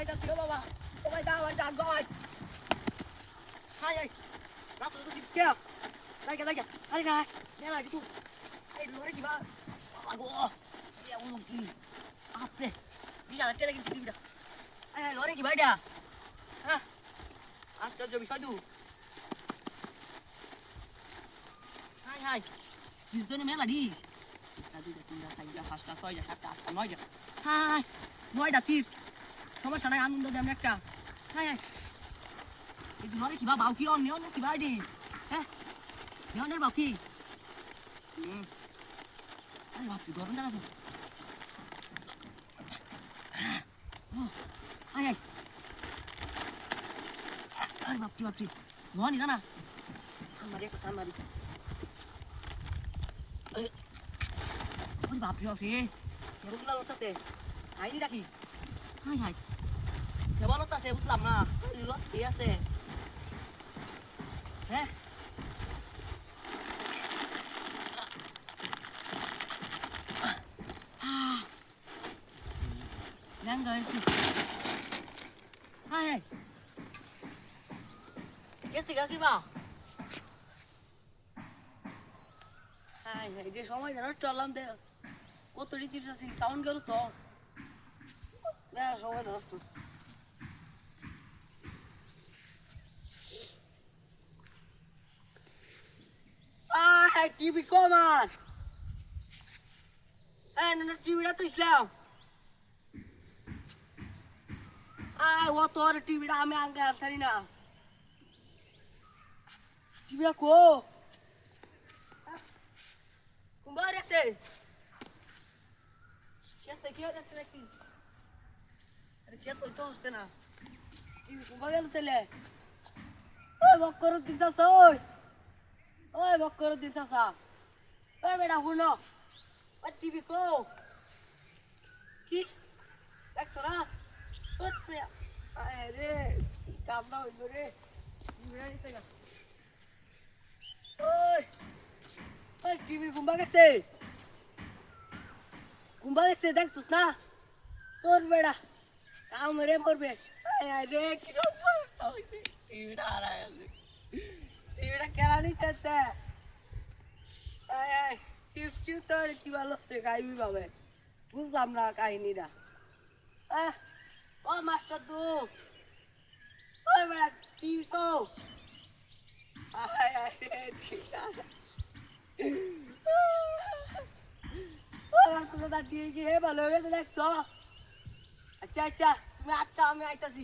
যাইতাছি ও বাবা ও ভাই দাও আর ডাক গয় হাই হাই রাত তো চিপস কে জায়গা জায়গা আরে না মেলা কি তুই এই লরে কি বা বাবা গো এ ও কি আপরে বিড়া তেলে কি দিবিটা এই লরে কি ভাইডা হ্যাঁ আশ্চর্য বিষয় দু হাই হাই চিন্তনে মেলা দি দুইটা তিনটা চারটা পাঁচটা ছয়টা সাতটা আটটা নয়টা হাই নয়টা চিপস সমস্যা নাই আনন্দ দেন একটা হাই হাই এই লরে কি বা বাউ কি অন্য অন্য কি ভাই দি হ্যাঁ নিয়নের বাউ কি আরে বাপ রে গরম দাঁড়াতো হাই হাই আরে বাপ রে ননি জানা আমারে কথা মারি ওরে বাপ রে কেমন লাগতাছে আইনি রাখি হাই হাই কেমন লাগতাছে বুঝলাম না লত কি আছে হ্যাঁ ল্যাঙ্গা এসে হাই হাই গেছি গা কি বা হাই হাই যে সময় জানো চললাম দে কত রীতির আছে টাউন গেল তো সময় নষ্ট হ্যাঁ টিভি কমান হ্যাঁ না টিভিটা তো ইসলাম ও তোর টিভিটা আমি আঙ্গে আনতারি না টিভিটা কো কুম্বার আছে খেতে কি আছে নাকি আরে খেতে তো হচ্ছে না টিভি কুম্বা গেল তেলে ওই বক্কর দিন চাষা ওই বক্কর দিন চাষা ওই বেটা হুনো ওই টিভি কো কি দেখছো না রে কাম না হইল রে ওই ওই টিভি কুম্বা গেছে দেখছিস না তোর বেড়া কাম রে পড়বে রে কি টিভিটা হারাই আছে টিভিটা কেনা নি চাইতে চিপস চিপস তোর কি ভালো হচ্ছে খাইবি পাবে বুঝলাম না কাহিনীটা ও মাস্টার দু ওই বেড়া টিভি তো ভালো হয়ে গেছে দেখছো আচ্ছা আচ্ছা তুমি আটকা আমি আইতাছি